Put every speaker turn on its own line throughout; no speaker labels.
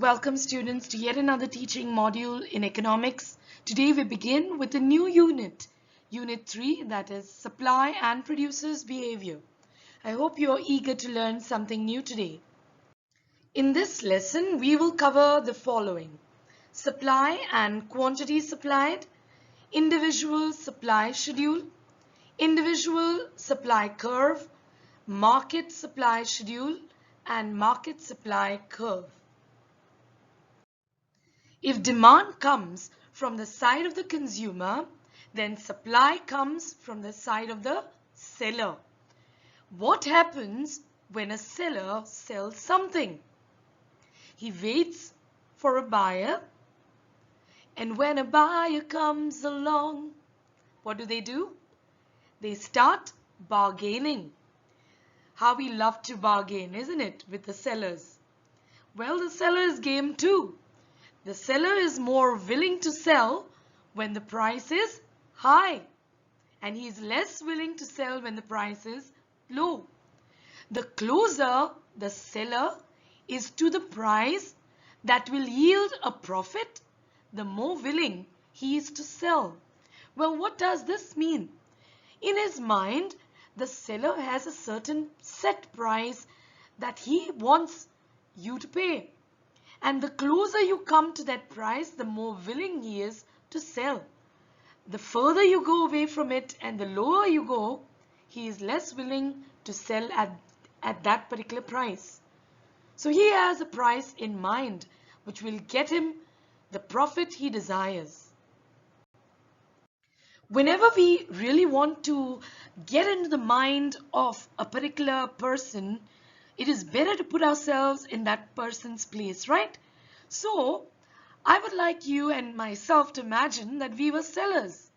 Welcome students to yet another teaching module in economics. Today we begin with a new unit, Unit 3, that is Supply and Producers Behavior. I hope you are eager to learn something new today. In this lesson we will cover the following: supply and quantity supplied, individual supply schedule, individual supply curve, market supply schedule, and market supply curve. If demand comes from the side of the consumer, then supply comes from the side of the seller. What happens when a seller sells something? He waits for a buyer, and when a buyer comes along, what do? They start bargaining. How we love to bargain, isn't it, with the sellers? Well, the seller is game too. The seller is more willing to sell when the price is high, and he is less willing to sell when the price is low. The closer the seller is to the price that will yield a profit, the more willing he is to sell. Well, what does this mean? In his mind, the seller has a certain set price that he wants you to pay. And the closer you come to that price, the more willing he is to sell. The further you go away from it and the lower you go, he is less willing to sell at that particular price. So he has a price in mind which will get him the profit he desires. Whenever we really want to get into the mind of a particular person, it is better to put ourselves in that person's place, right? So, I would like you and myself to imagine that we were sellers.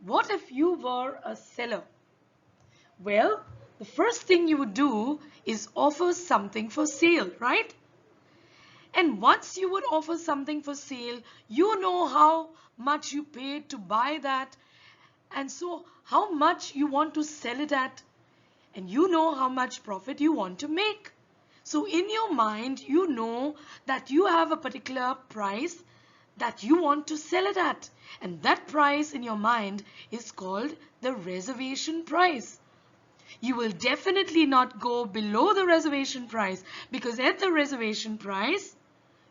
What if you were a seller? Well, the first thing you would do is offer something for sale, right? And once you would offer something for sale, you know how much you paid to buy that, and so how much you want to sell it at, and you know how much profit you want to make. So in your mind, you know that you have a particular price that you want to sell it at, and that price in your mind is called the reservation price. You will definitely not go below the reservation price, because at the reservation price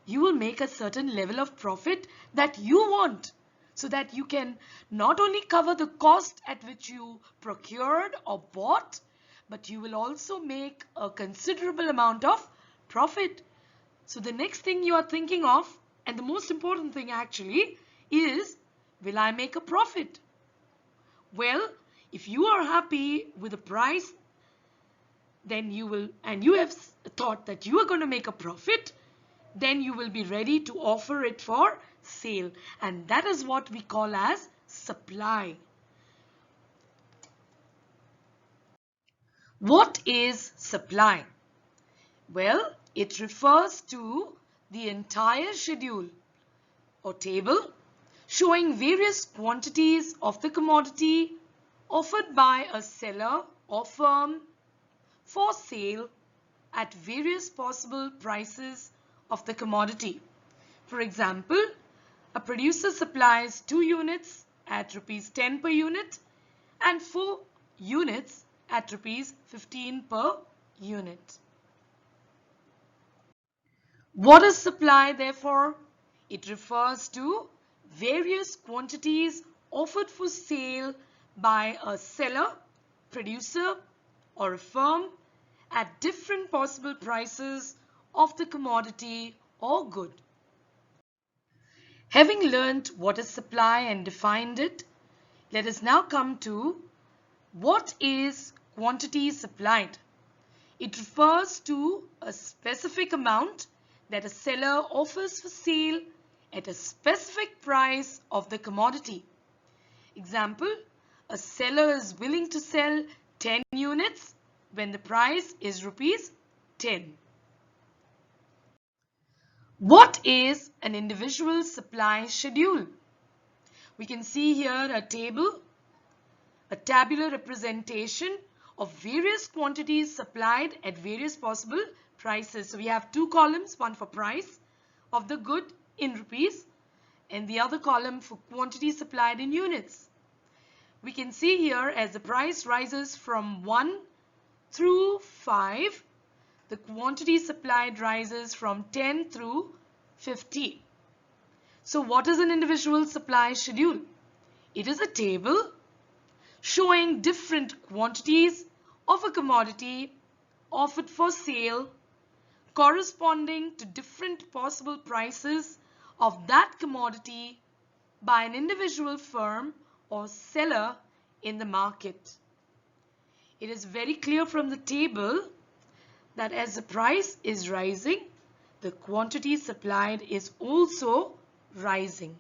you will make a certain level of profit that you want, so that you can not only cover the cost at which you procured or bought, but you will also make a considerable amount of profit. So the next thing you are thinking of, and the most important thing actually, is, will I make a profit? Well, if you are happy with the price, then you will, and you have thought that you are going to make a profit, then you will be ready to offer it for sale, and that is what we call as supply. What is supply? Well, it refers to the entire schedule or table showing various quantities of the commodity offered by a seller or firm for sale at various possible prices of the commodity. For example, a producer supplies 2 units at rupees 10 per unit and 4 units at rupees 15 per unit. What is supply therefore? It refers to various quantities offered for sale by a seller, producer, or a firm at different possible prices of the commodity or good. Having learnt what is supply and defined it, let us now come to what is quantity supplied. It refers to a specific amount that a seller offers for sale at a specific price of the commodity. Example, a seller is willing to sell 10 units when the price is rupees 10. What is an individual supply schedule? We can see here a table, a tabular representation of various quantities supplied at various possible prices. So we have 2 columns, one for price, of the good in rupees and the other column for quantity supplied in units. We can see here as the price rises from 1 through 5, the quantity supplied rises from 10 through 50. So what is an individual supply schedule? It is a table showing different quantities of a commodity offered for sale corresponding to different possible prices of that commodity by an individual firm or seller in the market. It is very clear from the table that as the price is rising, the quantity supplied is also rising.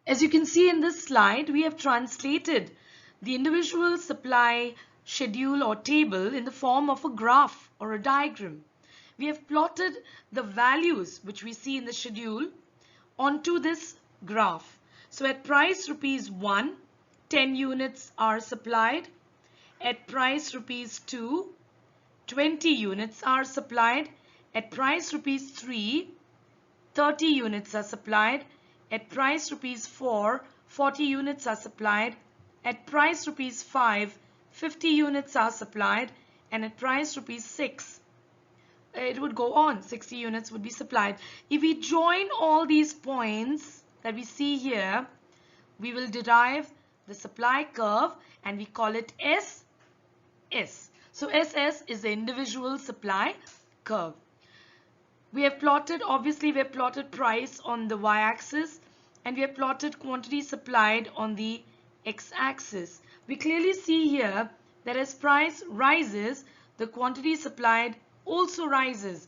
As you can see in this slide, we have translated the individual supply schedule or table in the form of a graph or a diagram. We have plotted the values which we see in the schedule onto this graph. So at price rupees 1, 10 units are supplied. At price rupees 2, 20 units are supplied. At price rupees 3, 30 units are supplied. At price rupees 4, 40 units are supplied. At price rupees 5, 50 units are supplied. And at price rupees 6, it would go on, 60 units would be supplied. If we join all these points that we see here, we will derive the supply curve and we call it SS. So SS is the individual supply curve. We have plotted, obviously we have plotted price on the y-axis and we have plotted quantity supplied on the x-axis. We clearly see here that as price rises, the quantity supplied also rises.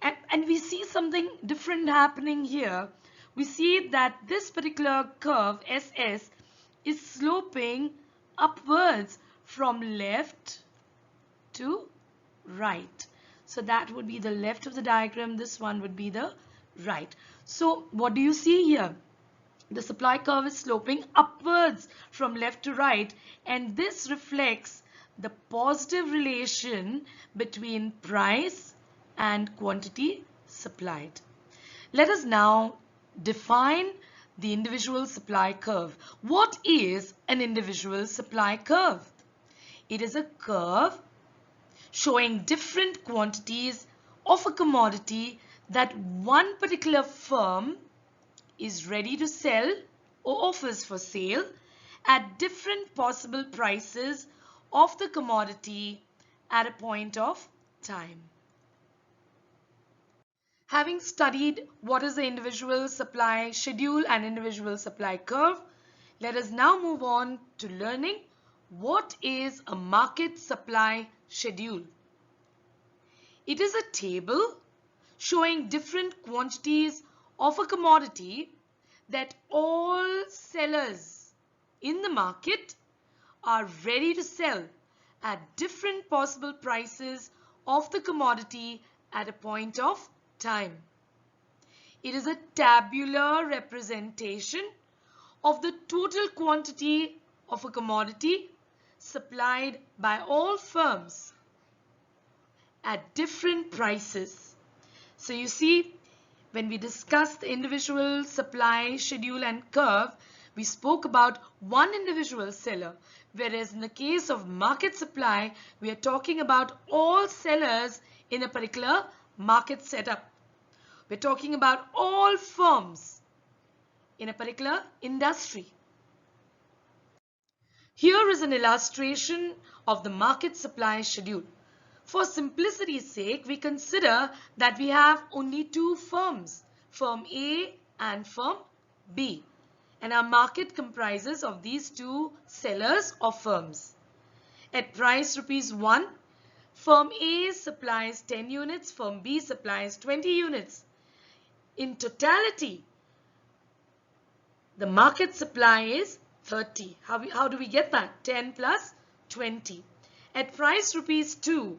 And we see something different happening here. We see that this particular curve, SS, is sloping upwards from left to right. So that would be the left of the diagram. This one would be the right. So what do you see here? The supply curve is sloping upwards from left to right, and this reflects the positive relation between price and quantity supplied. Let us now define the individual supply curve. What is an individual supply curve? It is a curve showing different quantities of a commodity that one particular firm is ready to sell or offers for sale at different possible prices of the commodity at a point of time. Having studied what is the individual supply schedule and individual supply curve, let us now move on to learning what is a market supply schedule. It is a table showing different quantities of a commodity that all sellers in the market are ready to sell at different possible prices of the commodity at a point of time. It is a tabular representation of the total quantity of a commodity supplied by all firms at different prices. So you see, when we discussed the individual supply schedule and curve, we spoke about one individual seller, whereas in the case of market supply, we are talking about all sellers in a particular market setup. We're talking about all firms in a particular industry. Here is an illustration of the market supply schedule. For simplicity's sake, we consider that we have only two firms, firm A and firm B. And our market comprises of these two sellers or firms. At price rupees 1, firm A supplies 10 units, firm B supplies 20 units. In totality, the market supply is 30. How do we get that? 10 plus 20. At price rupees 2,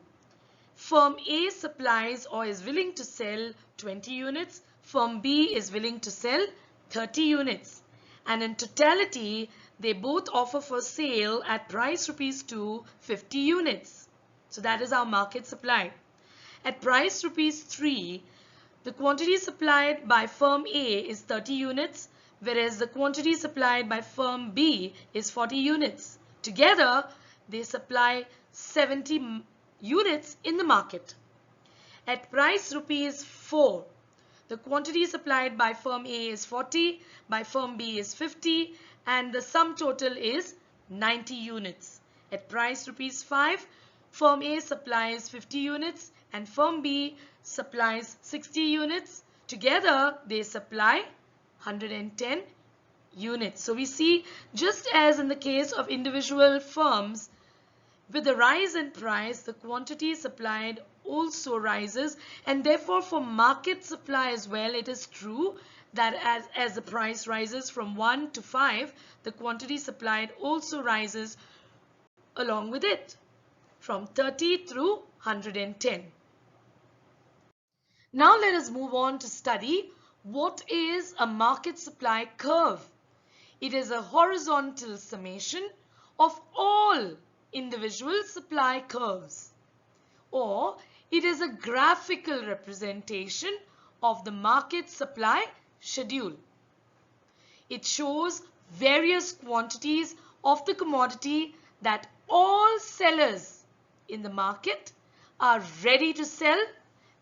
firm A supplies or is willing to sell 20 units. Firm B is willing to sell 30 units. And in totality, they both offer for sale at price rupees 2, 50 units. So that is our market supply. At price rupees 3, the quantity supplied by firm A is 30 units, whereas the quantity supplied by firm B is 40 units. Together, they supply 70 units in the market. At price rupees 4, the quantity supplied by firm A is 40, by firm B is 50, and the sum total is 90 units. At price rupees 5, firm A supplies 50 units and firm B supplies 60 units. Together, they supply 110 units. So we see, just as in the case of individual firms, with the rise in price, the quantity supplied also rises, and therefore for market supply as well, it is true that as the price rises from 1 to 5, the quantity supplied also rises along with it, from 30 through 110. Now let us move on to study what is a market supply curve. It is a horizontal summation of all individual supply curves, or it is a graphical representation of the market supply schedule. It shows various quantities of the commodity that all sellers in the market are ready to sell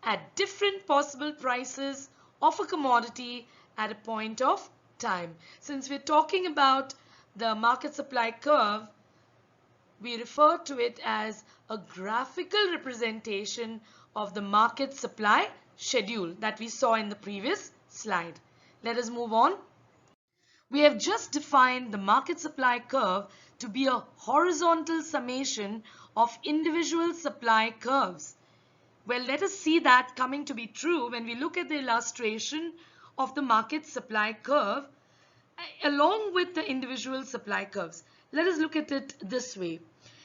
at different possible prices of a commodity at a point of time. Since we're talking about the market supply curve, we refer to it as a graphical representation of the market supply schedule that we saw in the previous slide. Let us move on. We have just defined the market supply curve to be a horizontal summation of individual supply curves. Well, let us see that coming to be true when we look at the illustration of the market supply curve along with the individual supply curves. Let us look at it this way.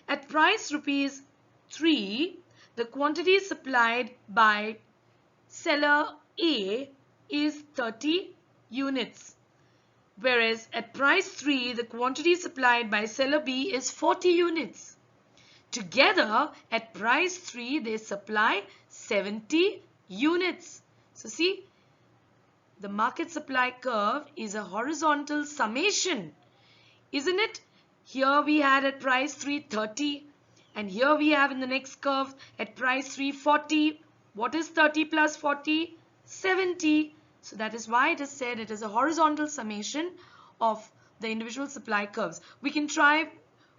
At price rupees 3, the quantity supplied by seller A is 30 units. Whereas at price 3, the quantity supplied by seller B is 40 units. Together, at price 3, they supply 70 units. So see, the market supply curve is a horizontal summation, isn't it? Here we had at price 3, 30, and here we have in the next curve at price 3, 40. What is 30 plus 40? 70. So that is why it is said it is a horizontal summation of the individual supply curves. We can try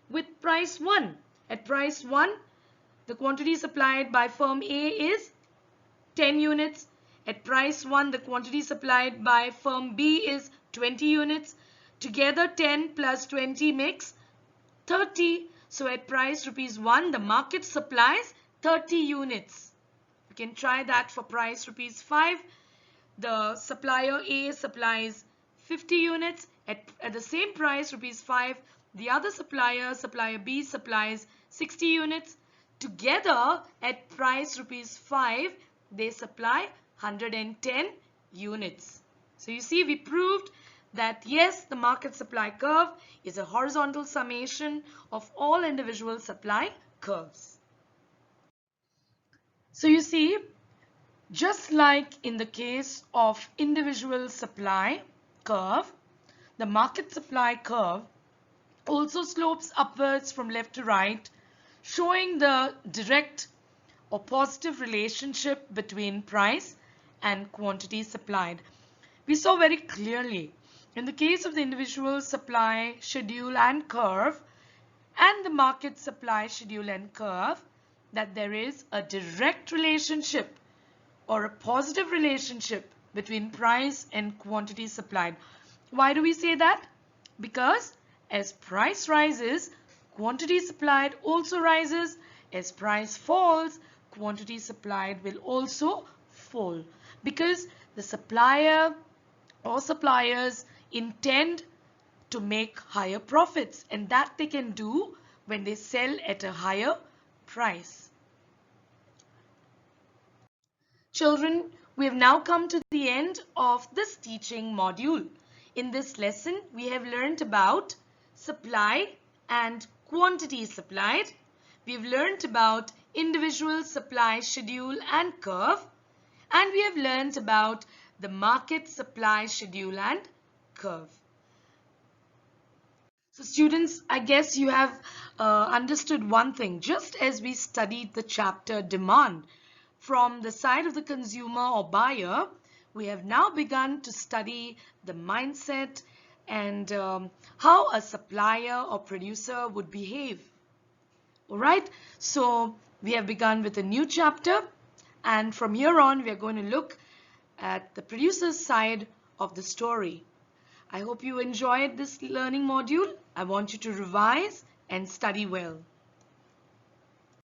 with price 1. At price 1, the quantity supplied by firm A is 10 units. At price 1, the quantity supplied by firm B is 20 units. Together 10 plus 20 makes 30. So at price rupees 1, the market supplies 30 units. You can try that for price rupees 5. The supplier A supplies 50 units. At the same price rupees 5, the other supplier B supplies 60 units. Together at price rupees 5, they supply 110 units. So you see, we proved that yes, the market supply curve is a horizontal summation of all individual supply curves. So you see, just like in the case of individual supply curve, the market supply curve also slopes upwards from left to right, showing the direct or positive relationship between price and quantity supplied. We saw very clearly in the case of the individual supply schedule and curve and the market supply schedule and curve that there is a direct relationship or a positive relationship between price and quantity supplied. Why do we say that? Because as price rises, quantity supplied also rises. As price falls, quantity supplied will also fall, because the supplier or suppliers intend to make higher profits, and that they can do when they sell at a higher price. Children, we have now come to the end of this teaching module. In this lesson, we have learned about supply and quantity supplied. We've learned about individual supply schedule and curve, And we have learned about the market supply schedule and curve. So students, I guess you have understood one thing. Just as we studied the chapter demand from the side of the consumer or buyer, we have now begun to study the mindset and how a supplier or producer would behave. Alright, so we have begun with a new chapter, and from here on we are going to look at the producer's side of the story. I hope you enjoyed this learning module. I want you to revise and study well.